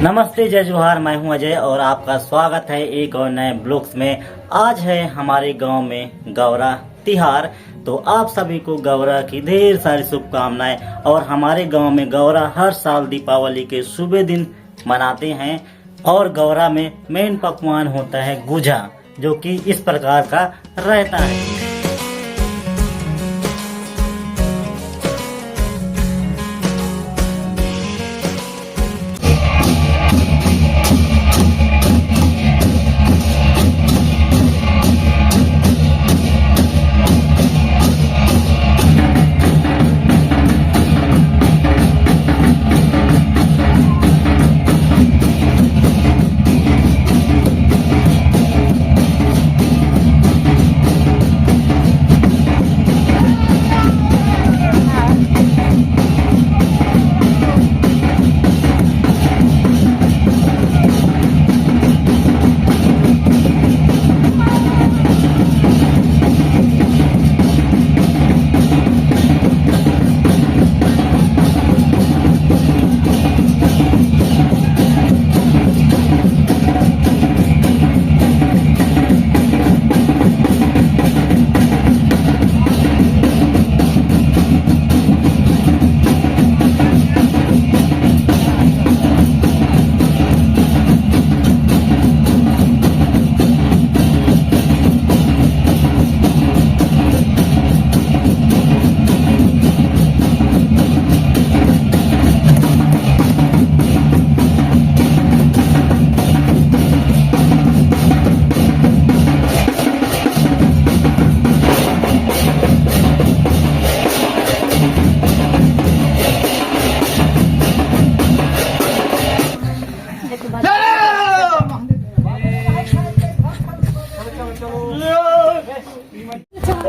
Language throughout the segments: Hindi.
नमस्ते, जय जोहार। मैं हूं अजय और आपका स्वागत है एक और नए ब्लॉग्स में। आज है हमारे गांव में गौरा तिहार, तो आप सभी को गौरा की ढेर सारी शुभकामनाएं। और हमारे गांव में गौरा हर साल दीपावली के शुभ दिन मनाते हैं और गौरा में मेन पकवान होता है गुझा, जो कि इस प्रकार का रहता है।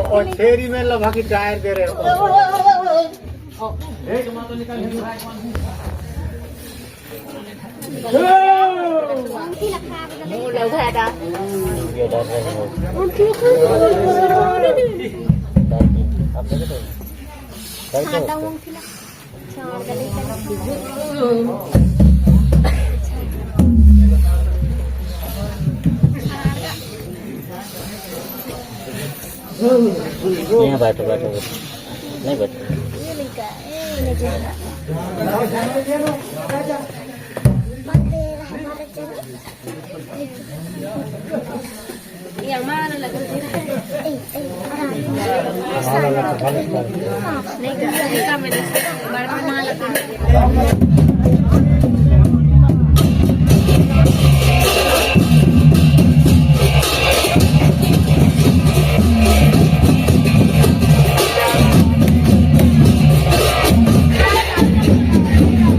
और छेरी में लगा के टायर दे रहे हो। यहाँ बैठो बैठो बैठो, नहीं बैठो।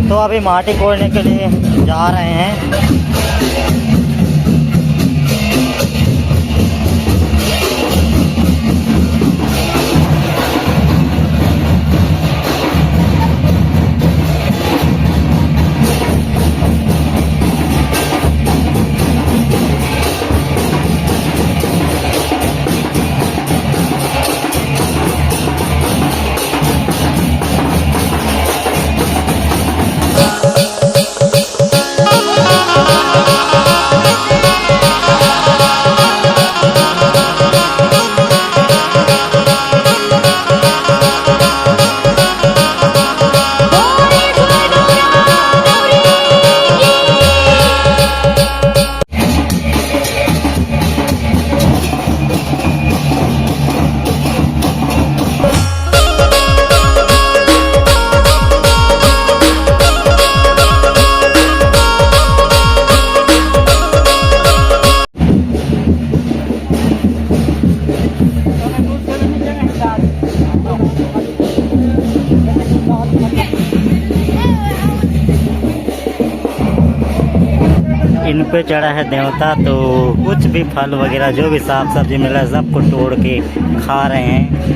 तो अभी माटी कोड़ने के लिए जा रहे हैं। इन पे चढ़ा है देवता, तो कुछ भी फल वगैरह जो भी साग सब्जी मिला है सबको तोड़ के खा रहे हैं।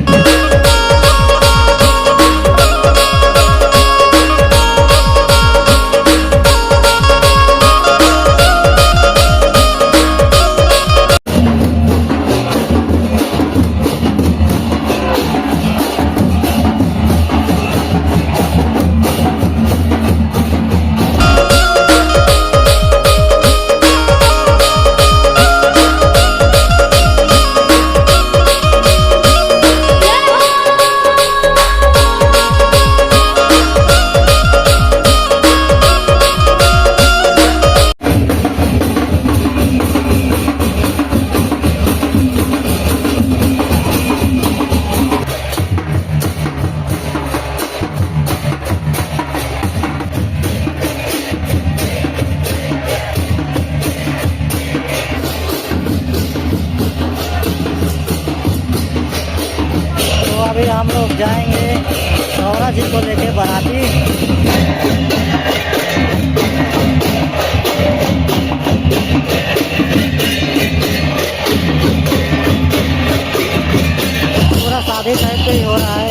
जाएंगे गौरा जी को लेके बाराती। पूरा शादी टाइप का ही हो रहा है।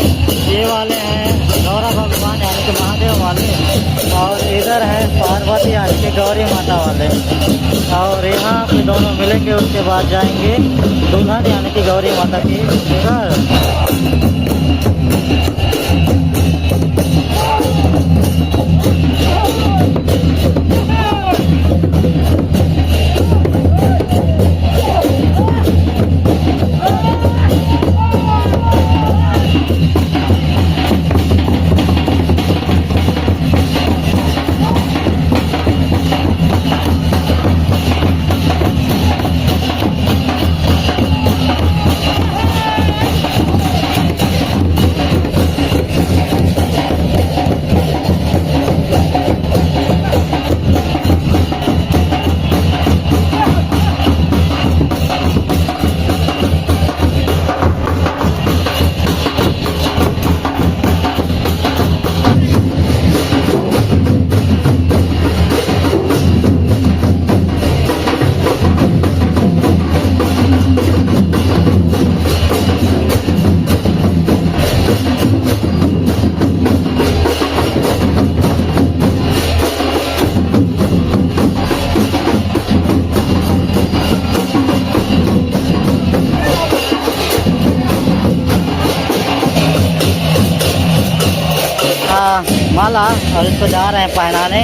ये वाले हैं गौरा भगवान यानी कि महादेव वाले, और इधर है पार्वती यानी कि गौरी माता वाले, और यहाँ पे दोनों मिलेंगे। उसके बाद जाएंगे दुल्हन यानी कि गौरी माता के घर। माला और इसको जा रहे हैं पहनाने।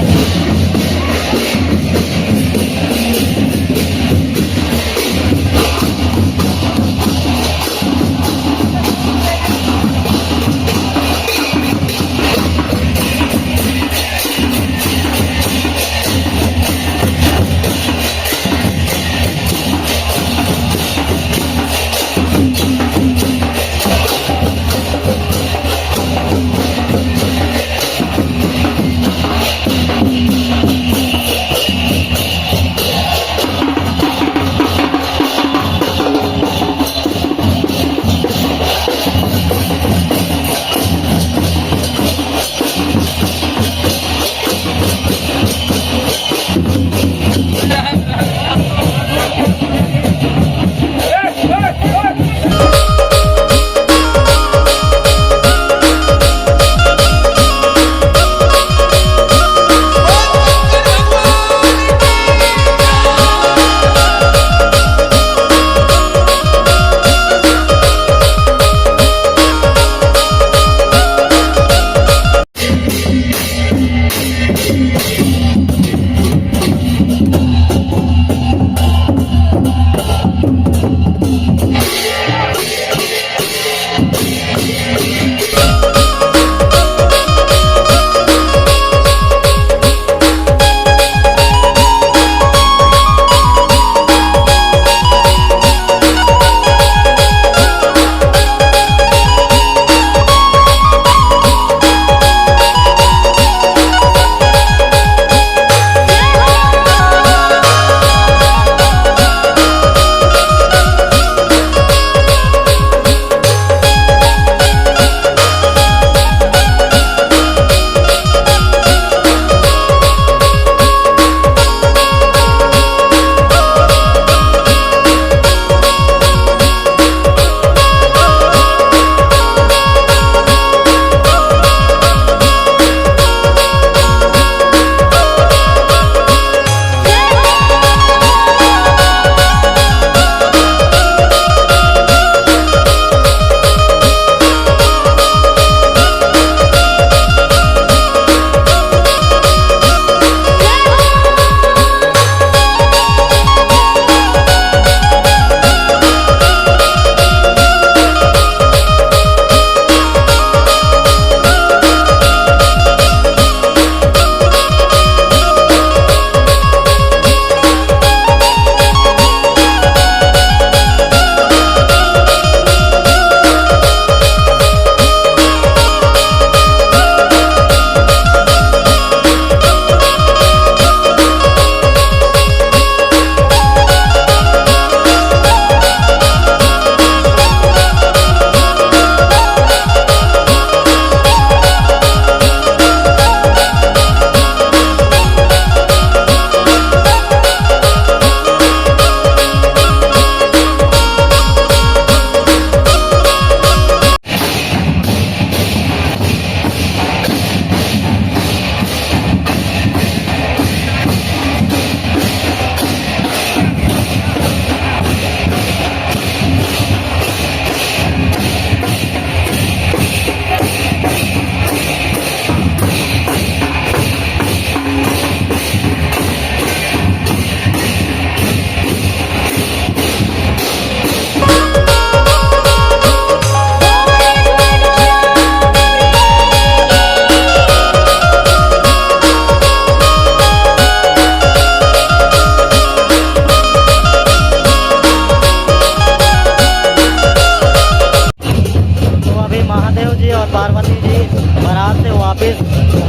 पार्वती जी बारात से वापस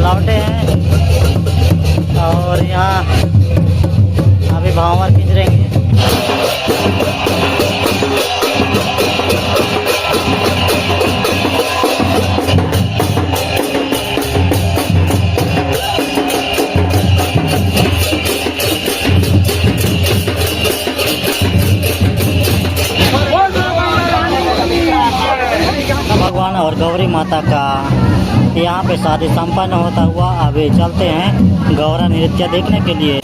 लौटे हैं और यहाँ अभी भावर खींच रहेंगे। भगवान और गौरी माता का यहाँ पे शादी संपन्न होता हुआ अभी चलते हैं गौरा नृत्य देखने के लिए।